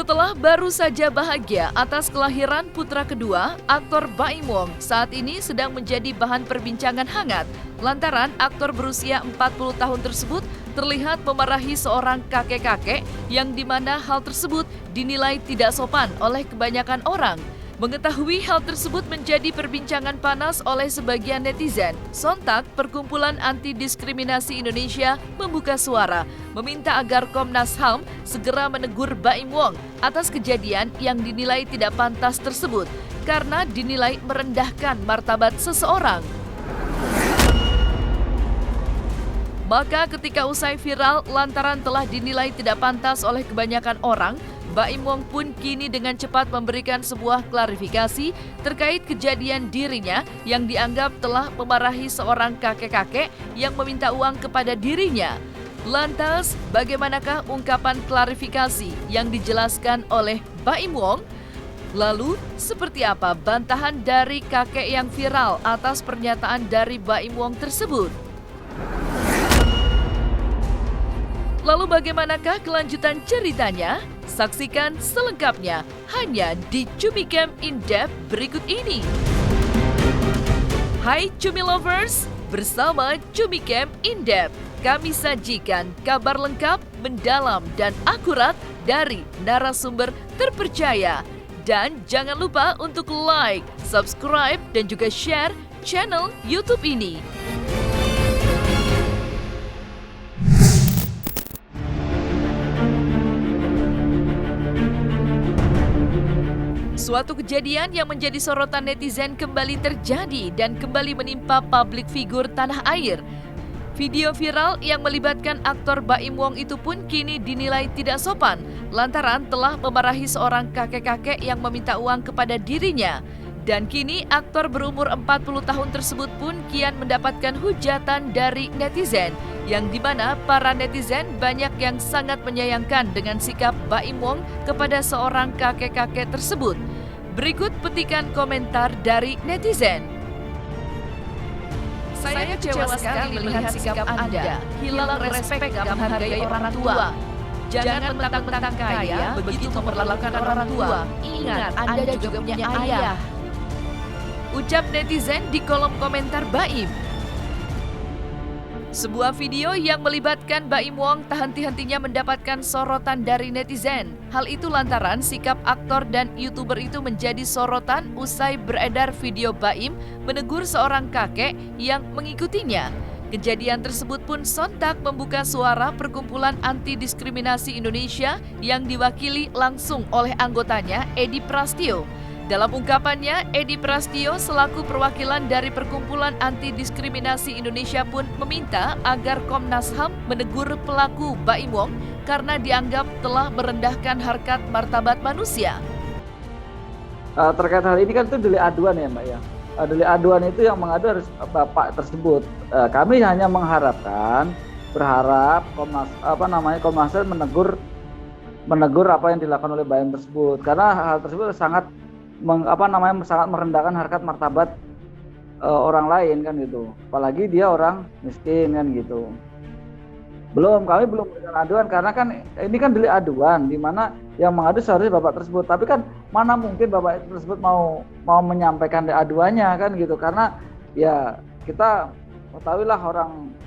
Setelah baru saja bahagia atas kelahiran putra kedua, aktor Baim Wong saat ini sedang menjadi bahan perbincangan hangat lantaran aktor berusia 40 tahun tersebut terlihat memarahi seorang kakek-kakek yang dimana hal tersebut dinilai tidak sopan oleh kebanyakan orang. Mengetahui hal tersebut menjadi perbincangan panas oleh sebagian netizen, sontak Perkumpulan Anti Diskriminasi Indonesia membuka suara, meminta agar Komnas HAM segera menegur Baim Wong atas kejadian yang dinilai tidak pantas tersebut, karena dinilai merendahkan martabat seseorang. Maka ketika usai viral lantaran telah dinilai tidak pantas oleh kebanyakan orang, Baim Wong pun kini dengan cepat memberikan sebuah klarifikasi terkait kejadian dirinya yang dianggap telah memarahi seorang kakek-kakek yang meminta uang kepada dirinya. Lantas, bagaimanakah ungkapan klarifikasi yang dijelaskan oleh Baim Wong? Lalu, seperti apa bantahan dari kakek yang viral atas pernyataan dari Baim Wong tersebut? Lalu bagaimanakah kelanjutan ceritanya? Saksikan selengkapnya hanya di Cumi Camp In Depth berikut ini. Hai Cumi Lovers, bersama Cumi Camp In Depth, kami sajikan kabar lengkap, mendalam, dan akurat dari narasumber terpercaya. Dan jangan lupa untuk like, subscribe, dan juga share channel YouTube ini. Suatu kejadian yang menjadi sorotan netizen kembali terjadi dan kembali menimpa publik figur tanah air. Video viral yang melibatkan aktor Baim Wong itu pun kini dinilai tidak sopan lantaran telah memarahi seorang kakek-kakek yang meminta uang kepada dirinya. Dan kini aktor berumur 40 tahun tersebut pun kian mendapatkan hujatan dari netizen, yang dimana para netizen banyak yang sangat menyayangkan dengan sikap Baim Wong kepada seorang kakek-kakek tersebut. Berikut petikan komentar dari netizen. Saya kecewa sekali melihat sikap Anda, hilang respek gak menghargai orang tua. Jangan mentang-mentang kaya begitu memperlakukan orang tua. Ingat, Anda juga punya ayah. Ucap netizen di kolom komentar Baim. Sebuah video yang melibatkan Baim Wong tak henti-hentinya mendapatkan sorotan dari netizen. Hal itu lantaran sikap aktor dan YouTuber itu menjadi sorotan usai beredar video Baim menegur seorang kakek yang mengikutinya. Kejadian tersebut pun sontak membuka suara Perkumpulan Anti Diskriminasi Indonesia yang diwakili langsung oleh anggotanya Edi Prastio. Dalam ungkapannya, Edi Prastio selaku perwakilan dari Perkumpulan Anti Diskriminasi Indonesia pun meminta agar Komnas HAM menegur pelaku Baim Wong karena dianggap telah merendahkan harkat martabat manusia. Terkait hal ini kan itu delik aduan ya Mbak ya. Delik aduan itu yang mengadu harus Bapak tersebut. Kami hanya berharap Komnas HAM menegur apa yang dilakukan oleh Baim tersebut, karena hal tersebut sangat merendahkan harkat martabat orang lain kan gitu. Apalagi dia orang miskin kan gitu. Kami belum memberikan aduan karena kan ini kan delik aduan di mana yang mengadu seharusnya Bapak tersebut. Tapi kan mana mungkin Bapak tersebut mau menyampaikan aduannya kan gitu. Karena ya kita ketahuilah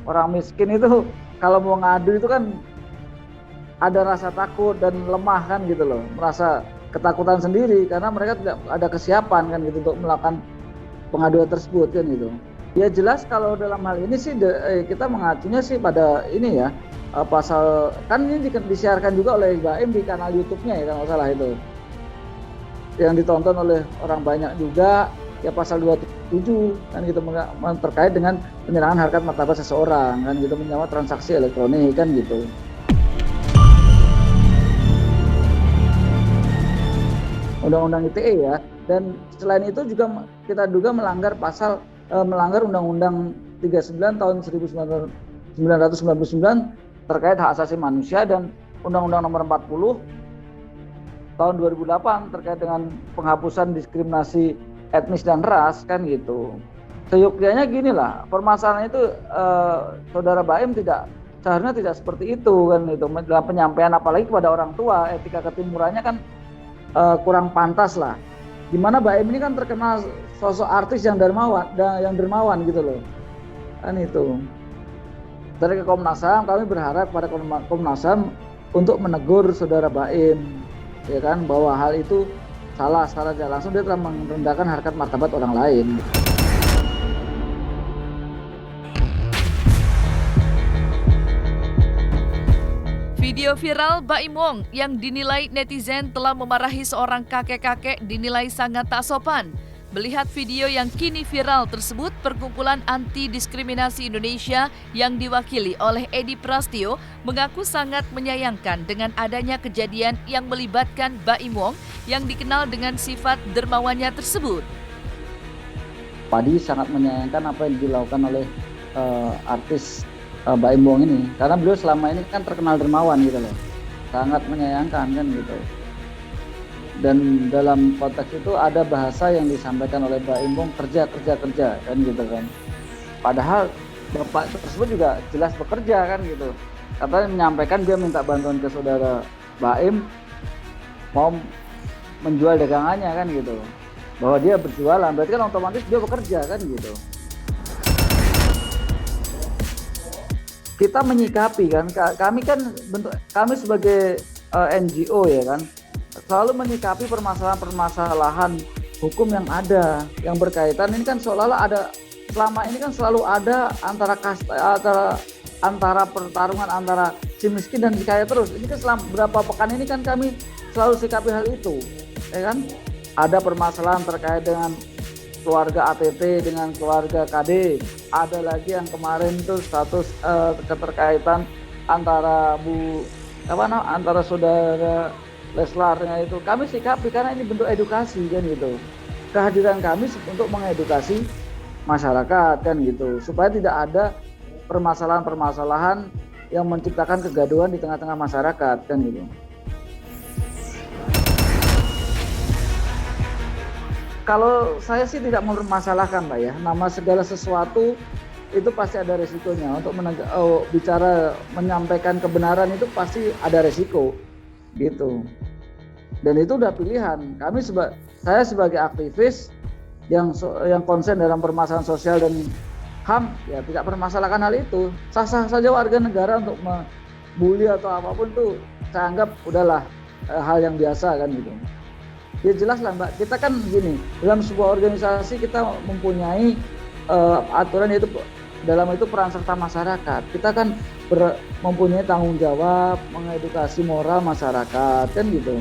orang miskin itu kalau mau ngadu itu kan ada rasa takut dan lemah kan gitu loh. Merasa ketakutan sendiri karena mereka tidak ada kesiapan kan gitu untuk melakukan pengaduan tersebut kan gitu. Ya jelas kalau dalam hal ini sih kita mengacunya sih pada ini ya, pasal kan ini disiarkan juga oleh Baim di kanal YouTube-nya ya kalau salah itu. Yang ditonton oleh orang banyak juga ya pasal 27 kan gitu terkait dengan penyerangan harkat martabat seseorang kan gitu, menyangkut transaksi elektronik kan gitu. Undang-undang ITE ya, dan selain itu juga kita duga melanggar Undang-Undang 39 tahun 1999 terkait hak asasi manusia dan Undang-Undang nomor 40 tahun 2008 terkait dengan penghapusan diskriminasi etnis dan ras kan gitu. Seyogyanya gini lah, permasalahan itu saudara Baim tidak seharusnya tidak seperti itu kan itu dalam penyampaian, apalagi kepada orang tua, etika ketimurannya kan kurang pantas lah. Dimana Mbak Im ini kan terkenal sosok artis yang dermawan gitu loh kan itu. Dari Komnas HAM kami berharap pada Komnas HAM untuk menegur saudara Mbak Im ya kan, bahwa hal itu salah, secara tidak langsung dia telah merendahkan harkat martabat orang lain. Video viral Baim Wong yang dinilai netizen telah memarahi seorang kakek-kakek dinilai sangat tak sopan. Melihat video yang kini viral tersebut, Perkumpulan Anti Diskriminasi Indonesia yang diwakili oleh Edi Prastio mengaku sangat menyayangkan dengan adanya kejadian yang melibatkan Baim Wong yang dikenal dengan sifat dermawannya tersebut. Padi sangat menyayangkan apa yang dilakukan oleh artis Baim Wong ini, karena beliau selama ini kan terkenal dermawan gitu loh, sangat menyayangkan kan gitu. Dan dalam konteks itu ada bahasa yang disampaikan oleh Baim Wong, kerja kan gitu kan. Padahal bapak tersebut juga jelas bekerja kan gitu. Katanya menyampaikan dia minta bantuan ke saudara Baim mau menjual dagangannya kan gitu, bahwa dia berjualan, berarti kan otomatis dia bekerja kan gitu. Kita menyikapi kan, kami sebagai NGO ya kan, selalu menyikapi permasalahan hukum yang ada, yang berkaitan ini kan seolah-olah ada, selama ini kan selalu ada antara pertarungan antara si miskin dan si kaya terus. Ini kan selama beberapa pekan ini kan kami selalu sikapi hal itu, ya kan? Ada permasalahan terkait dengan keluarga ATT dengan keluarga KD, ada lagi yang kemarin itu status keterkaitan antara antara saudara Leslarnya itu. Kami sikapi karena ini bentuk edukasi kan gitu. Kehadiran kami untuk mengedukasi masyarakat kan gitu, supaya tidak ada permasalahan-permasalahan yang menciptakan kegaduhan di tengah-tengah masyarakat kan gitu. Kalau saya sih tidak mempermasalahkan Mbak ya, nama segala sesuatu itu pasti ada resikonya. Untuk bicara menyampaikan kebenaran itu pasti ada resiko gitu. Dan itu udah pilihan. Saya sebagai aktivis yang konsen dalam permasalahan sosial dan HAM ya tidak permasalahkan hal itu. Sah-sah saja warga negara untuk membuli atau apapun itu saya anggap udahlah hal yang biasa kan gitu. Ya jelas lah Mbak, kita kan gini, dalam sebuah organisasi kita mempunyai aturan, yaitu dalam itu peran serta masyarakat. Kita kan mempunyai tanggung jawab mengedukasi moral masyarakat kan gitu.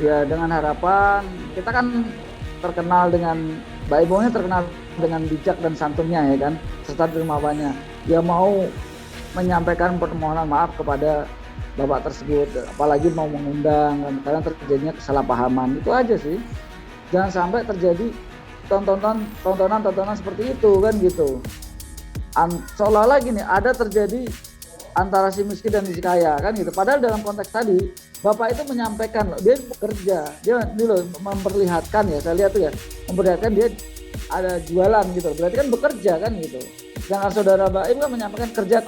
Ya dengan harapan, kita kan terkenal dengan, Baim Wongnya terkenal dengan bijak dan santunnya ya kan, serta dermawannya. Dia mau menyampaikan permohonan maaf kepada bapak tersebut, apalagi mau mengundang kan, karena terjadinya kesalahpahaman. Itu aja sih, jangan sampai terjadi tontonan seperti itu kan gitu. Seolah-olah gini, ada terjadi antara si miskin dan si kaya kan gitu. Padahal dalam konteks tadi bapak itu menyampaikan dia bekerja, dia loh memperlihatkan ya, saya lihat tuh ya, memperlihatkan dia ada jualan gitu, berarti kan bekerja kan gitu. Jangan saudara Baim kan menyampaikan kerja.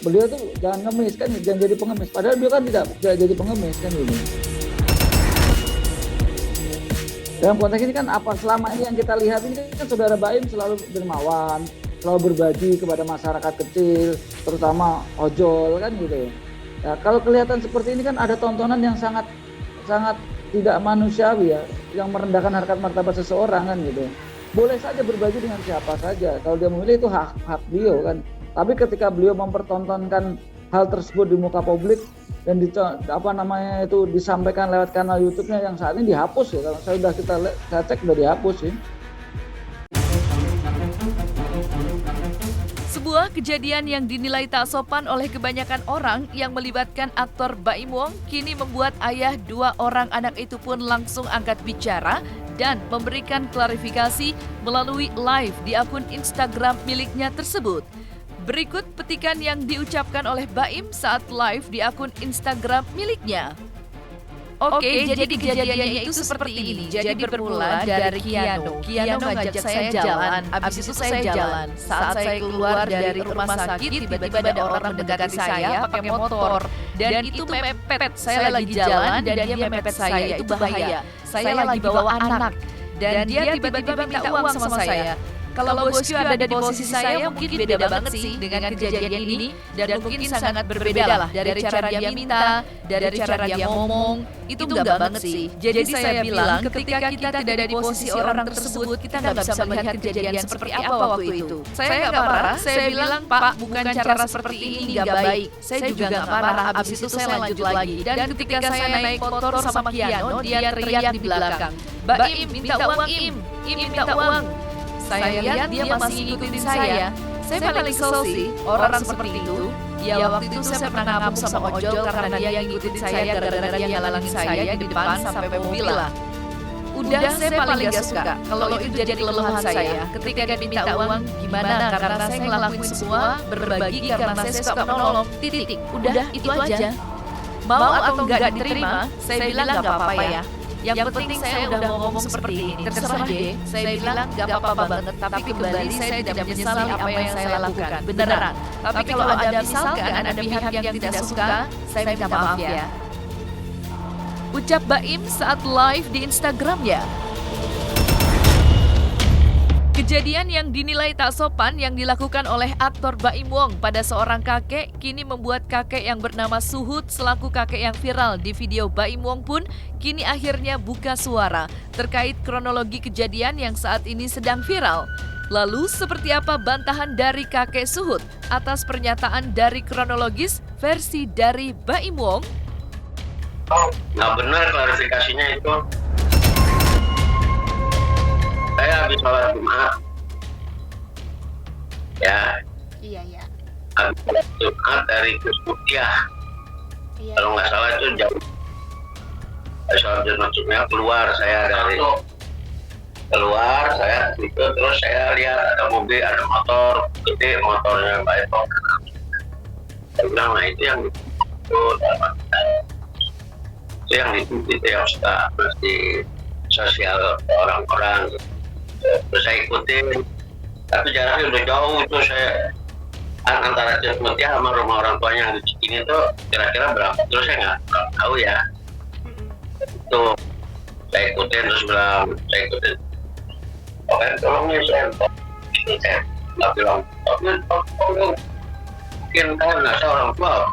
Beliau tuh jangan ngemis kan, jangan jadi pengemis. Padahal beliau kan tidak jadi pengemis kan gitu. Dalam konteks ini kan apa selama ini yang kita lihat ini kan saudara Baim selalu dermawan, selalu berbagi kepada masyarakat kecil, terutama ojol kan gitu. Ya, kalau kelihatan seperti ini kan ada tontonan yang sangat tidak manusiawi ya, yang merendahkan harkat martabat seseorang kan gitu. Boleh saja berbagi dengan siapa saja, kalau dia memilih itu hak beliau kan. Tapi ketika beliau mempertontonkan hal tersebut di muka publik dan disampaikan lewat kanal YouTube-nya yang saat ini dihapus ya, kalau saya cek sudah dihapus sih. Sebuah kejadian yang dinilai tak sopan oleh kebanyakan orang yang melibatkan aktor Baim Wong kini membuat ayah dua orang anak itu pun langsung angkat bicara dan memberikan klarifikasi melalui live di akun Instagram miliknya tersebut. Berikut petikan yang diucapkan oleh Baim saat live di akun Instagram miliknya. Oke, jadi kejadiannya itu seperti ini. Jadi bermula dari Kiano. Kiano ngajak saya jalan. Abis itu saya jalan. Saat saya keluar dari rumah sakit, tiba-tiba ada orang mendekati saya pakai motor. Dan itu mepet. Saya lagi jalan dan dia mepet saya. Itu bahaya. Saya lagi bawa anak. Dan dia tiba-tiba minta uang sama saya. Kalau bosku ada di posisi saya mungkin beda banget sih dengan kejadian ini. Dan mungkin sangat berbeda lah dari cara dia minta, dari cara dia ngomong. Itu enggak banget sih. Jadi saya bilang ketika kita tidak ada di posisi orang tersebut, kita nggak bisa melihat kejadian seperti apa waktu itu. Saya nggak marah, saya bilang Pak bukan cara seperti ini nggak baik. Saya juga nggak marah, abis itu saya lanjut lagi. Dan ketika saya naik motor sama Kiano, dia teriak di belakang. Mbak Im, minta uang Im minta uang. Saya lihat dia masih ngikutin saya. Saya paling kesel sih orang seperti itu. Ya waktu itu saya pernah ngamuk sama ojol karena dia ngikutin saya gara-gara dia ngalangin saya di depan sampai mobil lah. Udah saya paling gak suka kalau itu jadi kelemahan saya. Ketika dia minta uang gimana karena saya ngelakuin semua berbagi karena saya suka menolong. Titik. Udah itu aja. Mau atau enggak diterima, saya bilang gak apa-apa ya. Yang penting saya udah ngomong seperti ini, terserah deh. Saya bilang gak apa-apa banget, tapi kembali saya tidak menyesali apa yang saya lakukan, beneran. Tapi kalau ada misalkan ada pihak yang tidak suka, saya minta maaf ya. Ucap Baim saat live di Instagramnya. Kejadian yang dinilai tak sopan yang dilakukan oleh aktor Baim Wong pada seorang kakek kini membuat kakek yang bernama Suhut selaku kakek yang viral di video Baim Wong pun kini akhirnya buka suara terkait kronologi kejadian yang saat ini sedang viral. Lalu seperti apa bantahan dari kakek Suhut atas pernyataan dari kronologis versi dari Baim Wong? Nggak benar klarifikasinya itu. Saya habis sholat Jumat, ya. Iya. Habis sholat Jumat dari Kusmutia. Iya. Kalau nggak salah itu jam. Habis sholat Jumat keluar saya gitu, terus saya lihat ada mobil, ada motor, gede motornya Mbak Eko. Saya bilang, nah itu yang itu yang suka mesti sosial orang-orang. Terus saya ikutin, tapi jaraknya udah jauh itu saya antara Cismutia sama rumah orang tuanya yang di Cikini itu kira-kira berapa? Terus saya nggak tahu ya. Itu saya ikutin terus bilang saya ikutin. Oke, tolong nih saya nggak bilang. Mungkin kan nggak saya orang tua.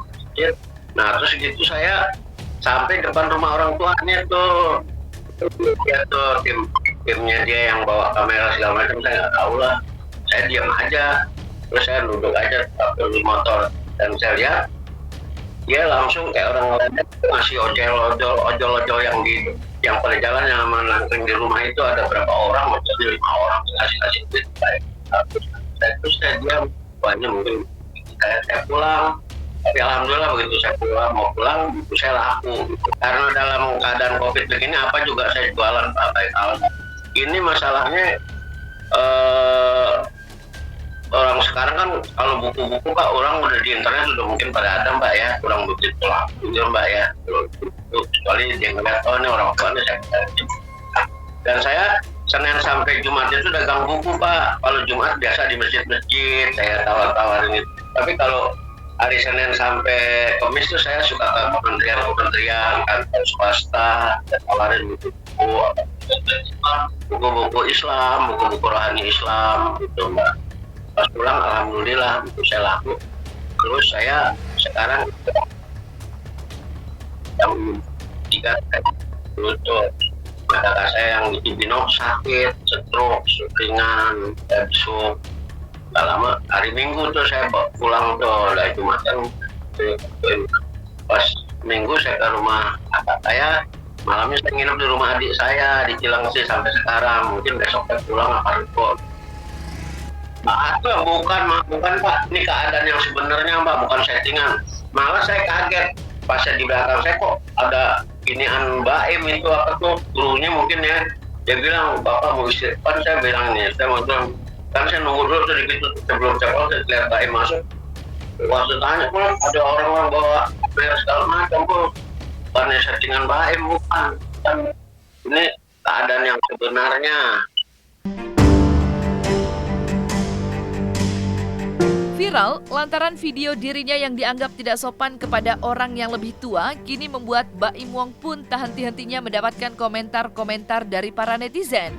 Nah terus gitu saya sampai depan rumah orang tuanya tuh. Ya tuh timnya dia yang bawa kamera segala macam saya nggak tahu lah. Saya diam aja, terus saya duduk aja di motor dan saya lihat dia langsung kayak orang lain ngasih ojol yang pada jalan yang nangkring di rumah itu ada berapa orang, maksudnya 5 orang ngasih duit. Terus saya diam, banyak mungkin saya pulang. Tapi alhamdulillah begitu saya mau pulang, itu saya laku. Karena dalam keadaan COVID begini apa juga saya jualan Pak. Ini masalahnya orang sekarang kan kalau buku-buku Pak orang udah di internet sudah mungkin pada ada Mbak ya, kurang begitu laku ya Mbak ya. Kecuali dia ngeliat ini orang tuanya saya. Dan saya Senin sampai Jumat itu dagang buku Pak. Kalau Jumat biasa di masjid-masjid saya tawar-tawarin itu. Tapi kalau hari Senin sampai Kamis itu saya suka ke kementerian, kantor swasta, tawarin buku-buku Islam, buku-buku rohani Islam, gitu Mbak. Pas pulang alhamdulillah itu saya laku. Terus saya sekarang yang 3 dulu tuh ada kakak saya yang di Cibinong sakit, stroke, ringan, besok. Gak lama, hari Minggu tuh saya pulang tuh dari Jumatan. Pas Minggu saya ke rumah kakak saya, malamnya saya nginep di rumah adik saya di Cilengsi sampai sekarang. Mungkin besok saya pulang apa itu. Itu bukan Pak, ini keadaan yang sebenarnya Mbak, bukan settingan. Malah saya kaget pas saya di belakang saya kok ada inian Baim itu apa tuh gurunya mungkin ya. Dia bilang Bapak mau istirahat, saya bilang nih, saya mau bilang kan saya nunggu dulu sedikit sebelum saya lihat Baim masuk. Waktu tanya kok ada orang-orang bawa kamera segala macam kok. bukannya settingan baim, bukan. Ini keadaan yang sebenarnya. Viral lantaran video dirinya yang dianggap tidak sopan kepada orang yang lebih tua kini membuat Baim Wong pun tak henti-hentinya mendapatkan komentar-komentar dari para netizen.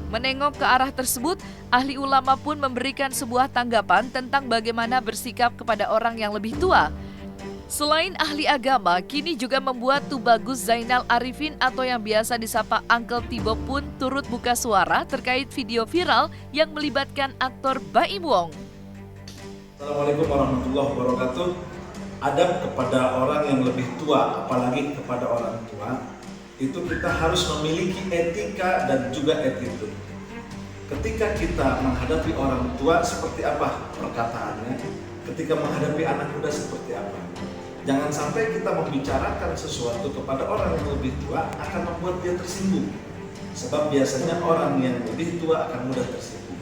Menengok ke arah tersebut, ahli ulama pun memberikan sebuah tanggapan tentang bagaimana bersikap kepada orang yang lebih tua. Selain ahli agama, kini juga membuat Tubagus Zainal Arifin atau yang biasa disapa Uncle Tibo pun turut buka suara terkait video viral yang melibatkan aktor Baim Wong. Assalamualaikum warahmatullahi wabarakatuh. Adab kepada orang yang lebih tua, apalagi kepada orang tua, itu kita harus memiliki etika dan juga attitude. Ketika kita menghadapi orang tua, seperti apa perkataannya? Ketika menghadapi anak muda, seperti apa? Jangan sampai kita membicarakan sesuatu kepada orang yang lebih tua akan membuat dia tersinggung. Sebab biasanya orang yang lebih tua akan mudah tersinggung.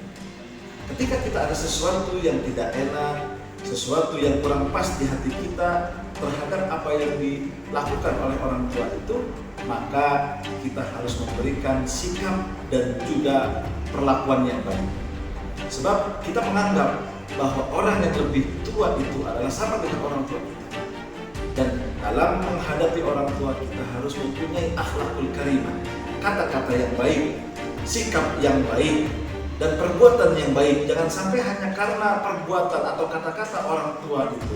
Ketika kita ada sesuatu yang tidak enak, sesuatu yang kurang pas di hati kita terhadap apa yang dilakukan oleh orang tua itu, maka kita harus memberikan sikap dan juga perlakuan yang baik. Sebab kita menganggap bahwa orang yang lebih tua itu adalah sama dengan orang tua kita. Dan dalam menghadapi orang tua kita harus mempunyai akhlakul karimah, kata-kata yang baik, sikap yang baik, dan perbuatan yang baik. Jangan sampai hanya karena perbuatan atau kata-kata orang tua itu,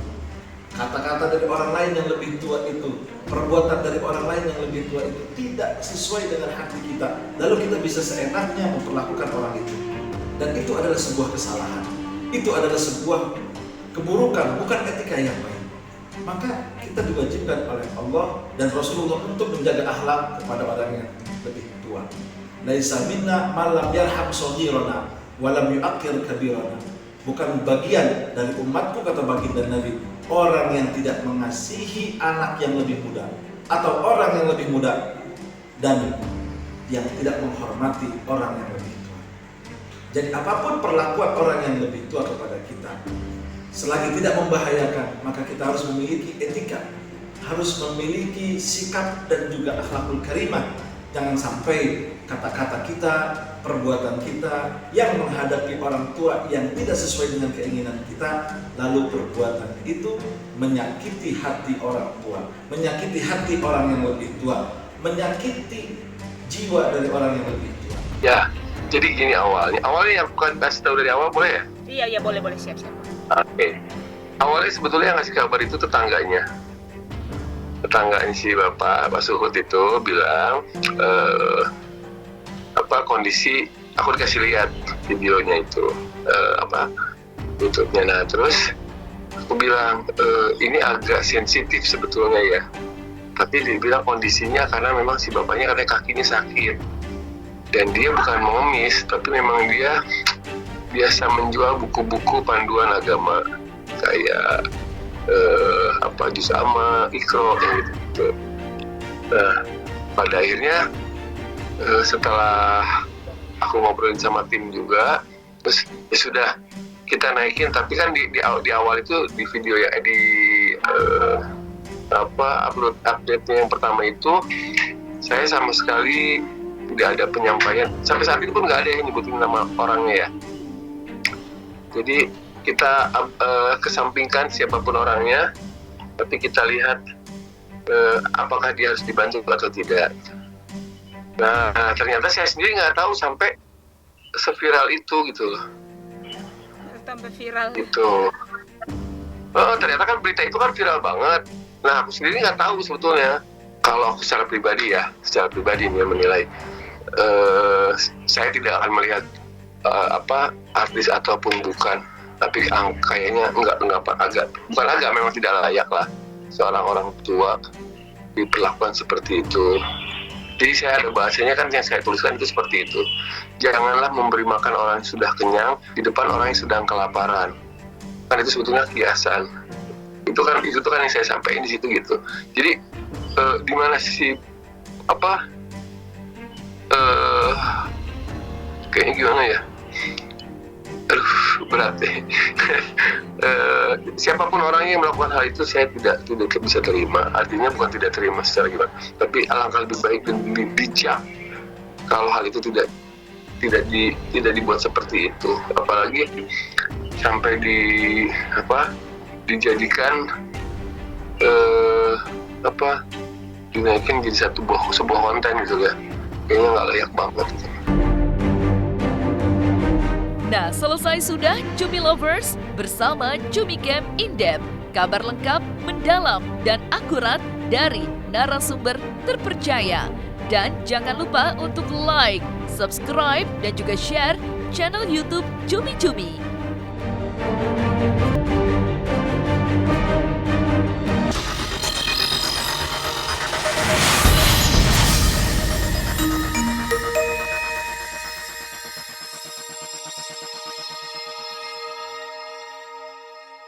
kata-kata dari orang lain yang lebih tua itu, perbuatan dari orang lain yang lebih tua itu tidak sesuai dengan hati kita, lalu kita bisa seenaknya memperlakukan orang itu. Dan itu adalah sebuah kesalahan, itu adalah sebuah keburukan, bukan etika yang baik. Maka kita diwajibkan oleh Allah dan Rasulullah untuk menjaga akhlak kepada orang yang lebih tua. Laisa minna man lam yarham shaghirana wa lam yu'aqqir kabirana. Bukan bagian dari umatku, kata baginda Nabi, orang yang tidak mengasihi anak yang lebih muda atau orang yang lebih muda dan yang tidak menghormati orang yang lebih tua. Jadi apapun perlakuan orang yang lebih tua kepada kita, selagi tidak membahayakan, maka kita harus memiliki etika, harus memiliki sikap dan juga akhlakul karimah. Jangan sampai kata-kata kita, perbuatan kita yang menghadapi orang tua yang tidak sesuai dengan keinginan kita, lalu perbuatan itu menyakiti hati orang tua, menyakiti hati orang yang lebih tua, menyakiti jiwa dari orang yang lebih tua. Ya, jadi gini awalnya yang bukan kasih tahu dari awal boleh ya? Iya, boleh siap. Oke. Awalnya sebetulnya yang ngasih kabar itu tetangganya si Pak Suhut itu bilang kondisi, aku dikasih lihat videonya itu YouTube-nya. Nah terus aku bilang ini agak sensitif sebetulnya ya, tapi dia bilang kondisinya karena memang si bapaknya katanya kakinya sakit dan dia bukan mengemis, tapi memang dia biasa menjual buku-buku panduan agama kayak juz amma, Iqra, gitu. Nah, pada akhirnya setelah aku ngobrolin sama tim juga, terus ya sudah kita naikin. Tapi kan di awal itu di video ya update-nya yang pertama itu saya sama sekali tidak ada penyampaian, sampai saat itu pun nggak ada yang nyebutin nama orangnya ya. Jadi kita kesampingkan siapapun orangnya, tapi kita lihat apakah dia harus dibantu atau tidak. Nah ternyata saya sendiri nggak tahu sampai seviral itu gitu loh. Tambah viral. Gitu. Ternyata kan berita itu kan viral banget. Nah aku sendiri nggak tahu sebetulnya. Kalau aku secara pribadi nih menilai, saya tidak akan melihat artis ataupun bukan, tapi kayaknya memang tidak layak lah seorang orang tua diperlakukan seperti itu. Jadi saya ada bahasanya kan yang saya tuliskan itu seperti itu. Janganlah memberi makan orang yang sudah kenyang di depan orang yang sedang kelaparan. Kan itu sebetulnya kiasan. Itu kan yang saya sampaikan di situ gitu. Jadi di mana sih kayaknya gimana ya? berat deh. Siapapun orangnya yang melakukan hal itu saya tidak bisa terima. Artinya bukan tidak terima secara gimana, tapi alangkah lebih baik dan lebih bijak kalau hal itu tidak dibuat seperti itu. Apalagi sampai dijadikan dinaikin jadi sebuah konten gitu ya. Kayaknya nggak layak banget. Nah, selesai sudah Cumi Lovers bersama Cumi Camp In-Depth. Kabar lengkap, mendalam, dan akurat dari narasumber terpercaya. Dan jangan lupa untuk like, subscribe, dan juga share channel YouTube Cumi Cumi.